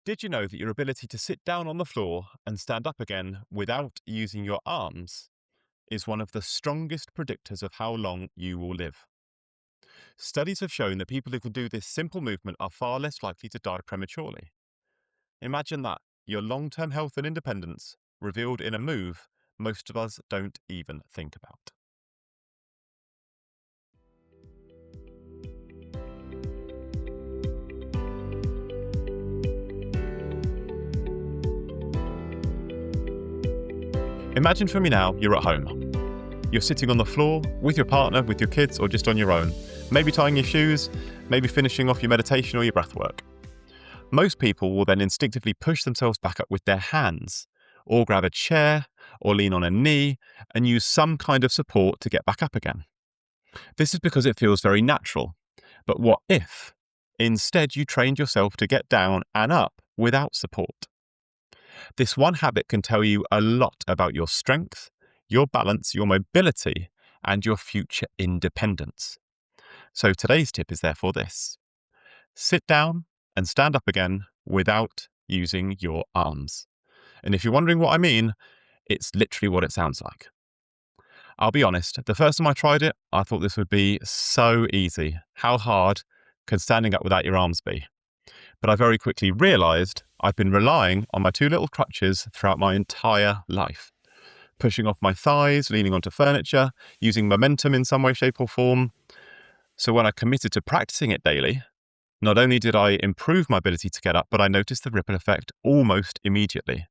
Did you know that your ability to sit down on the floor and stand up again without using your arms is one of the strongest predictors of how long you will live? Studies have shown that people who can do this simple movement are far less likely to die prematurely. Imagine that, your long-term health and independence revealed in a move most of us don't even think about. Imagine for me now, you're at home. You're sitting on the floor with your partner, with your kids, or just on your own. Maybe tying your shoes, maybe finishing off your meditation or your breath work. Most people will then instinctively push themselves back up with their hands, or grab a chair, or lean on a knee, and use some kind of support to get back up again. This is because it feels very natural. But what if, instead, you trained yourself to get down and up without support? This one habit can tell you a lot about your strength, your balance, your mobility, and your future independence. So today's tip is therefore this: sit down and stand up again without using your arms. And if you're wondering what I mean, it's literally what it sounds like. I'll be honest, the first time I tried it, I thought this would be so easy. How hard can standing up without your arms be? But I very quickly realised I've been relying on my two little crutches throughout my entire life. Pushing off my thighs, leaning onto furniture, using momentum in some way, shape, or form. So when I committed to practicing it daily, not only did I improve my ability to get up, but I noticed the ripple effect almost immediately.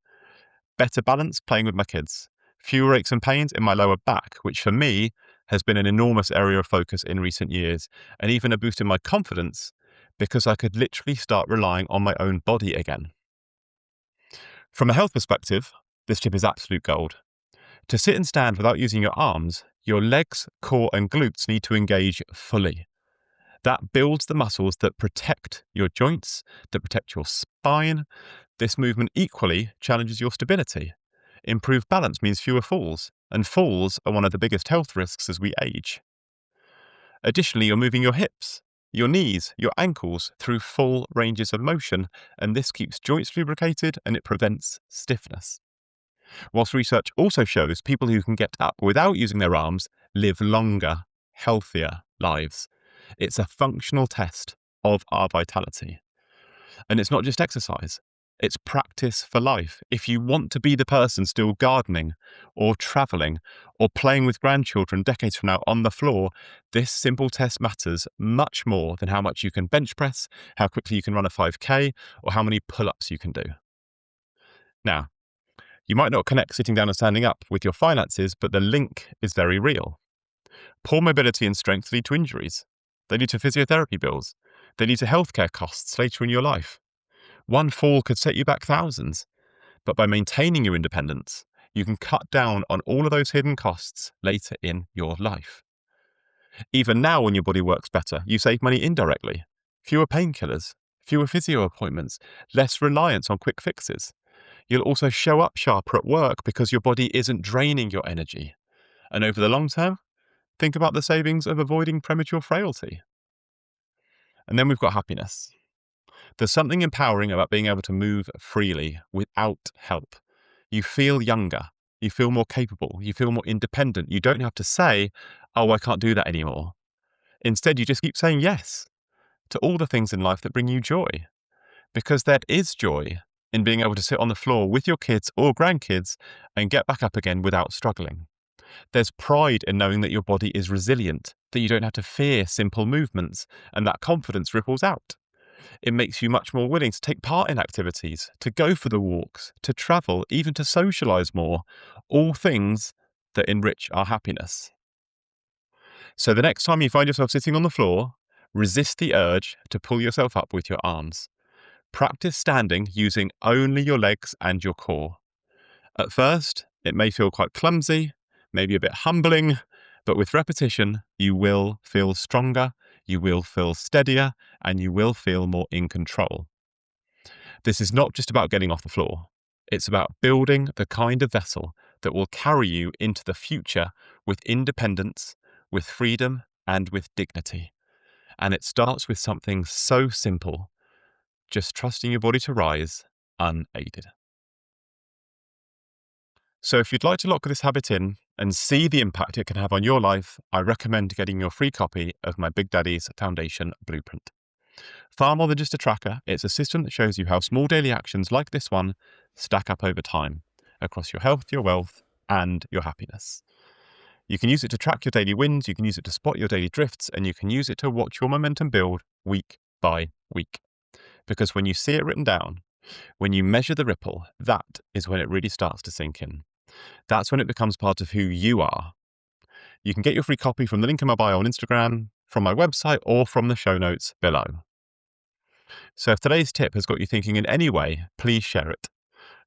Better balance playing with my kids, fewer aches and pains in my lower back, which for me has been an enormous area of focus in recent years, and even a boost in my confidence because I could literally start relying on my own body again. From a health perspective, this tip is absolute gold. To sit and stand without using your arms, your legs, core, and glutes need to engage fully. That builds the muscles that protect your joints, that protect your spine. This movement equally challenges your stability. Improved balance means fewer falls, and falls are one of the biggest health risks as we age. Additionally, you're moving your hips, your knees, your ankles through full ranges of motion, and this keeps joints lubricated and it prevents stiffness. Whilst research also shows people who can get up without using their arms live longer, healthier lives. It's a functional test of our vitality. And it's not just exercise, it's practice for life. If you want to be the person still gardening or traveling or playing with grandchildren decades from now on the floor, this simple test matters much more than how much you can bench press, how quickly you can run a 5K, or how many pull-ups you can do. Now, you might not connect sitting down and standing up with your finances, but the link is very real. Poor mobility and strength lead to injuries. They lead to physiotherapy bills. They lead to healthcare costs later in your life. One fall could set you back thousands, but by maintaining your independence, you can cut down on all of those hidden costs later in your life. Even now, when your body works better, you save money indirectly. Fewer painkillers, fewer physio appointments, less reliance on quick fixes. You'll also show up sharper at work because your body isn't draining your energy. And over the long term, think about the savings of avoiding premature frailty. And then we've got happiness. There's something empowering about being able to move freely without help. You feel younger. You feel more capable. You feel more independent. You don't have to say, oh, I can't do that anymore. Instead, you just keep saying yes to all the things in life that bring you joy. Because there is joy in being able to sit on the floor with your kids or grandkids and get back up again without struggling. There's pride in knowing that your body is resilient, that you don't have to fear simple movements, and that confidence ripples out. It makes you much more willing to take part in activities, to go for the walks, to travel, even to socialise more, all things that enrich our happiness. So the next time you find yourself sitting on the floor, resist the urge to pull yourself up with your arms. Practice standing using only your legs and your core. At first, it may feel quite clumsy, maybe a bit humbling, but with repetition, you will feel stronger, you will feel steadier, and you will feel more in control. This is not just about getting off the floor. It's about building the kind of vessel that will carry you into the future with independence, with freedom, and with dignity. And it starts with something so simple. just trusting your body to rise unaided. So if you'd like to lock this habit in and see the impact it can have on your life, I recommend getting your free copy of my Big Daddy's Foundation Blueprint. Far more than just a tracker, it's a system that shows you how small daily actions like this one stack up over time across your health, your wealth, and your happiness. You can use it to track your daily wins, you can use it to spot your daily drifts, and you can use it to watch your momentum build week by week. Because when you see it written down, when you measure the ripple, that is when it really starts to sink in. That's when it becomes part of who you are. You can get your free copy from the link in my bio on Instagram, from my website, or from the show notes below. So if today's tip has got you thinking in any way, please share it.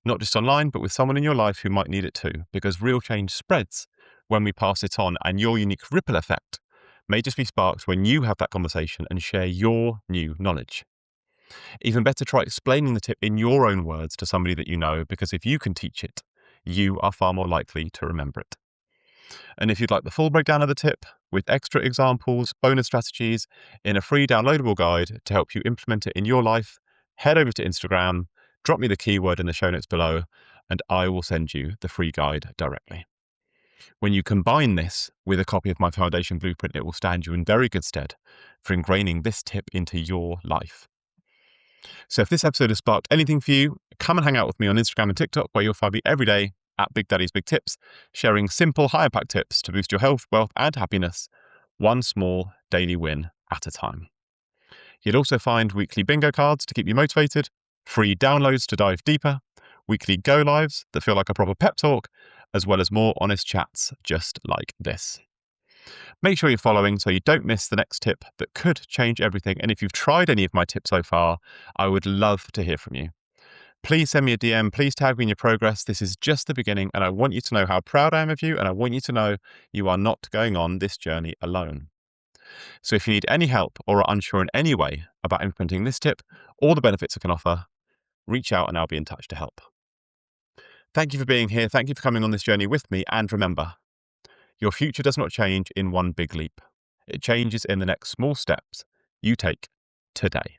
Not just online, but with someone in your life who might need it too, because real change spreads when we pass it on, and your unique ripple effect may just be sparked when you have that conversation and share your new knowledge. Even better, try explaining the tip in your own words to somebody that you know, because if you can teach it, you are far more likely to remember it. And if you'd like the full breakdown of the tip with extra examples, bonus strategies in a free downloadable guide to help you implement it in your life, head over to Instagram, drop me the keyword in the show notes below, and I will send you the free guide directly. When you combine this with a copy of my Foundation Blueprint, it will stand you in very good stead for ingraining this tip into your life. So if this episode has sparked anything for you, come and hang out with me on Instagram and TikTok, where you'll find me every day at Big Daddy's Big Tips, sharing simple, high-impact tips to boost your health, wealth, and happiness, one small daily win at a time. You'll also find weekly bingo cards to keep you motivated, free downloads to dive deeper, weekly go-lives that feel like a proper pep talk, as well as more honest chats just like this. Make sure you're following so you don't miss the next tip that could change everything. And if you've tried any of my tips so far, I would love to hear from you. Please send me a DM. Please tag me in your progress. This is just the beginning, and I want you to know how proud I am of you, and I want you to know you are not going on this journey alone. So if you need any help or are unsure in any way about implementing this tip or the benefits it can offer, reach out and I'll be in touch to help. Thank you for being here. Thank you for coming on this journey with me. And remember, your future does not change in one big leap. It changes in the next small steps you take today.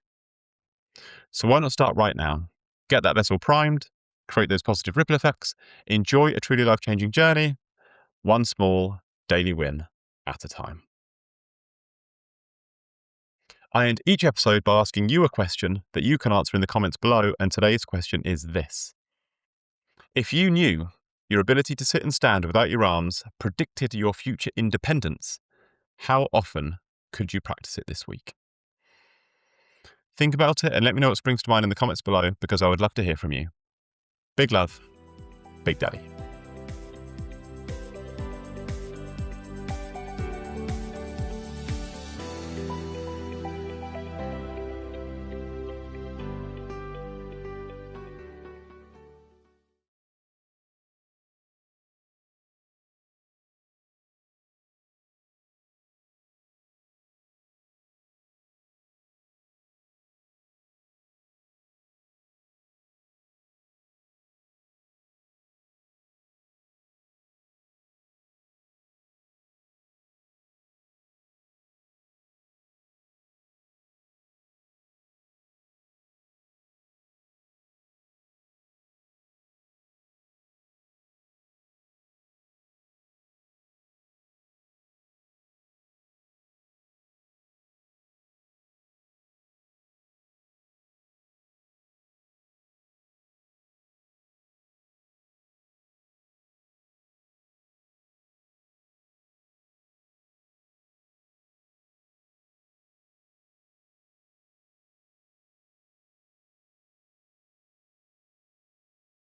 So why not start right now? Get that vessel primed, create those positive ripple effects, enjoy a truly life-changing journey, one small daily win at a time. I end each episode by asking you a question that you can answer in the comments below, and today's question is this. If you knew your ability to sit and stand without your arms predicted your future independence, how often could you practice it this week? Think about it and let me know what springs to mind in the comments below, because I would love to hear from you. Big love, Big Daddy.